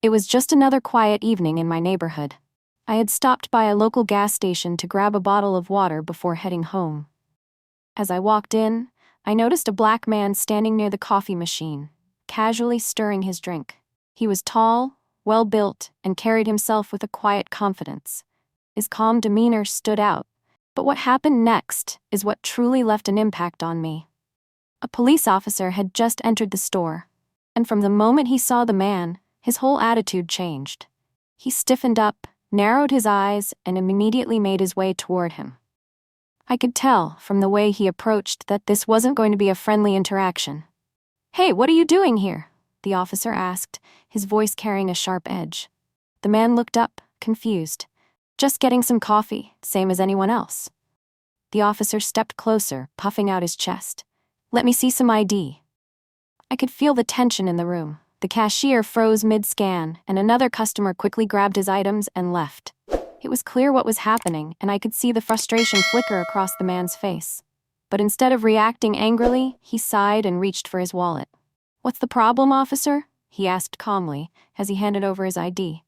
It was just another quiet evening in my neighborhood. I had stopped by a local gas station to grab a bottle of water before heading home. As I walked in, I noticed a black man standing near the coffee machine, casually stirring his drink. He was tall, well-built, and carried himself with a quiet confidence. His calm demeanor stood out, but what happened next is what truly left an impact on me. A police officer had just entered the store, and from the moment he saw the man, his whole attitude changed. He stiffened up, narrowed his eyes, and immediately made his way toward him. I could tell from the way he approached that this wasn't going to be a friendly interaction. "Hey, what are you doing here?" the officer asked, his voice carrying a sharp edge. The man looked up, confused. "Just getting some coffee, same as anyone else." The officer stepped closer, puffing out his chest. "Let me see some ID." I could feel the tension in the room. The cashier froze mid-scan, and another customer quickly grabbed his items and left. It was clear what was happening, and I could see the frustration flicker across the man's face. But instead of reacting angrily, he sighed and reached for his wallet. "What's the problem, officer?" he asked calmly, as he handed over his ID.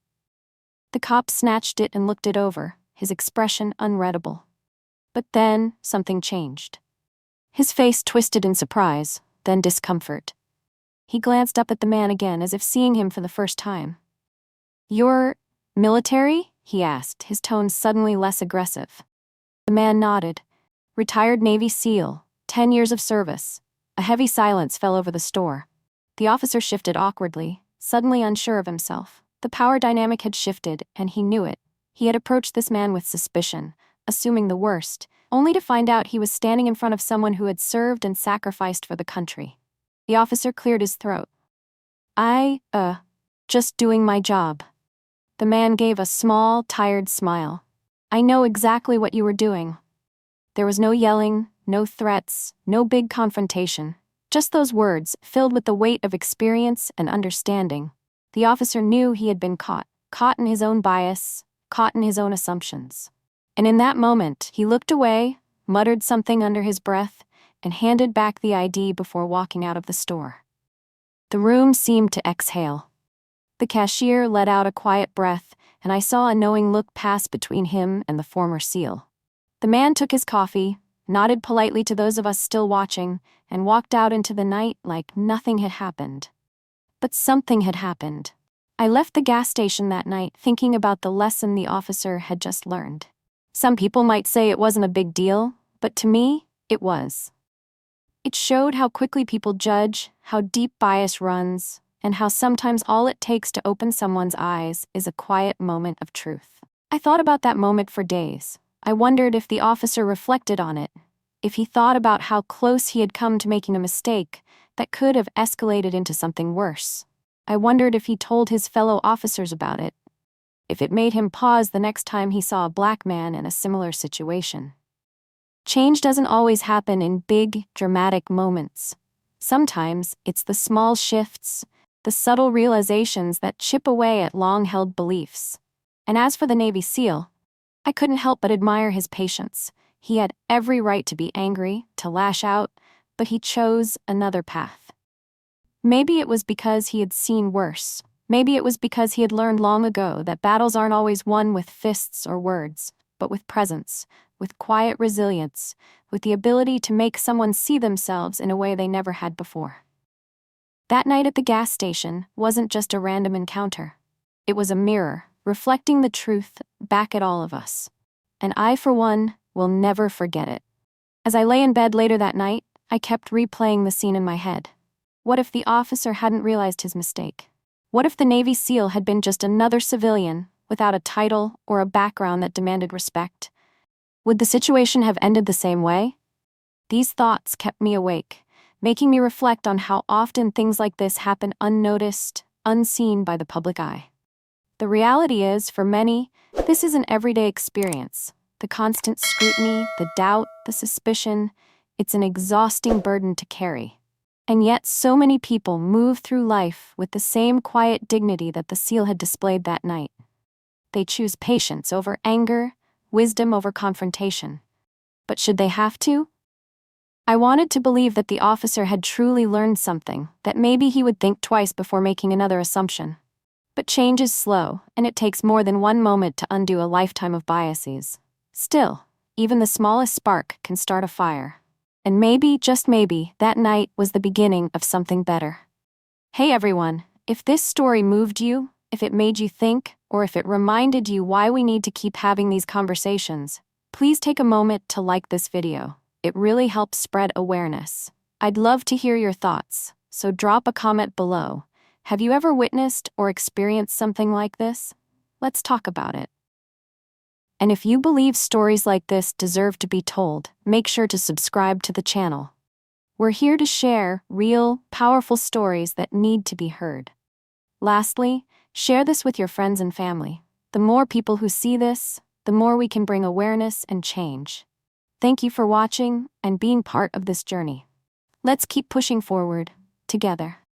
The cop snatched it and looked it over, his expression unreadable. But then, something changed. His face twisted in surprise, then discomfort. He glanced up at the man again as if seeing him for the first time. "You're military?" he asked, his tone suddenly less aggressive. The man nodded. "Retired Navy SEAL, 10 years of service." A heavy silence fell over the store. The officer shifted awkwardly, suddenly unsure of himself. The power dynamic had shifted, and he knew it. He had approached this man with suspicion, assuming the worst, only to find out he was standing in front of someone who had served and sacrificed for the country. The officer cleared his throat. Just doing my job." The man gave a small, tired smile. "I know exactly what you were doing." There was no yelling, no threats, no big confrontation. Just those words, filled with the weight of experience and understanding. The officer knew he had been caught in his own bias, caught in his own assumptions. And in that moment, he looked away, muttered something under his breath, and handed back the ID before walking out of the store. The room seemed to exhale. The cashier let out a quiet breath, and I saw a knowing look pass between him and the former SEAL. The man took his coffee, nodded politely to those of us still watching, and walked out into the night like nothing had happened. But something had happened. I left the gas station that night thinking about the lesson the officer had just learned. Some people might say it wasn't a big deal, but to me, it was. It showed how quickly people judge, how deep bias runs, and how sometimes all it takes to open someone's eyes is a quiet moment of truth. I thought about that moment for days. I wondered if the officer reflected on it, if he thought about how close he had come to making a mistake that could have escalated into something worse. I wondered if he told his fellow officers about it, if it made him pause the next time he saw a black man in a similar situation. Change doesn't always happen in big, dramatic moments. Sometimes it's the small shifts, the subtle realizations that chip away at long-held beliefs. And as for the Navy SEAL, I couldn't help but admire his patience. He had every right to be angry, to lash out, but he chose another path. Maybe it was because he had seen worse. Maybe it was because he had learned long ago that battles aren't always won with fists or words, but with presence, with quiet resilience, with the ability to make someone see themselves in a way they never had before. That night at the gas station wasn't just a random encounter. It was a mirror, reflecting the truth back at all of us. And I, for one, will never forget it. As I lay in bed later that night, I kept replaying the scene in my head. What if the officer hadn't realized his mistake? What if the Navy SEAL had been just another civilian, without a title or a background that demanded respect? Would the situation have ended the same way? These thoughts kept me awake, making me reflect on how often things like this happen unnoticed, unseen by the public eye. The reality is, for many, this is an everyday experience. The constant scrutiny, the doubt, the suspicion, it's an exhausting burden to carry. And yet so many people move through life with the same quiet dignity that the SEAL had displayed that night. They choose patience over anger, wisdom over confrontation. But should they have to? I wanted to believe that the officer had truly learned something, that maybe he would think twice before making another assumption. But change is slow, and it takes more than one moment to undo a lifetime of biases. Still, even the smallest spark can start a fire. And maybe, just maybe, that night was the beginning of something better. Hey everyone, if this story moved you, if it made you think, or if it reminded you why we need to keep having these conversations, please take a moment to like this video. It really helps spread awareness. I'd love to hear your thoughts, so drop a comment below. Have you ever witnessed or experienced something like this? Let's talk about it. And if you believe stories like this deserve to be told, make sure to subscribe to the channel. We're here to share real, powerful stories that need to be heard. Lastly, share this with your friends and family. The more people who see this, the more we can bring awareness and change. Thank you for watching and being part of this journey. Let's keep pushing forward, together.